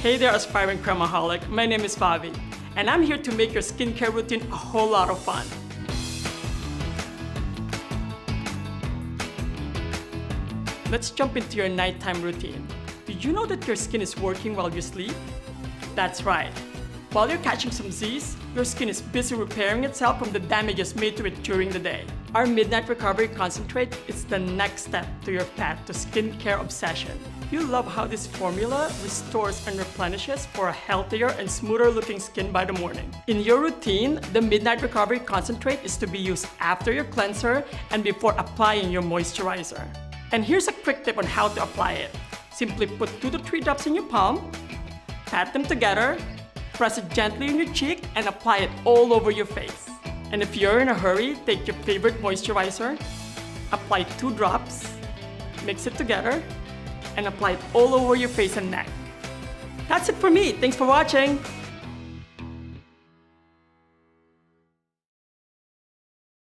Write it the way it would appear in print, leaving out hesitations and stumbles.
Hey there, aspiring cremaholic. My name is Bobby, and I'm here to make your skincare routine a whole lot of fun. Let's jump into your nighttime routine. Did you know that your skin is working while you sleep? That's right. While you're catching some Z's, your skin is busy repairing itself from the damages made to it during the day. Our Midnight Recovery Concentrate is the next step to your path to skincare obsession. You'll love how this formula restores and replenishes for a healthier and smoother looking skin by the morning. In your routine, the Midnight Recovery Concentrate is to be used after your cleanser and before applying your moisturizer. And here's a quick tip on how to apply it. Simply put 2 to 3 drops in your palm, pat them together, press it gently on your cheek, and apply it all over your face. And if you're in a hurry, take your favorite moisturizer, apply 2 drops, mix it together, and apply it all over your face and neck. That's it for me. Thanks for watching.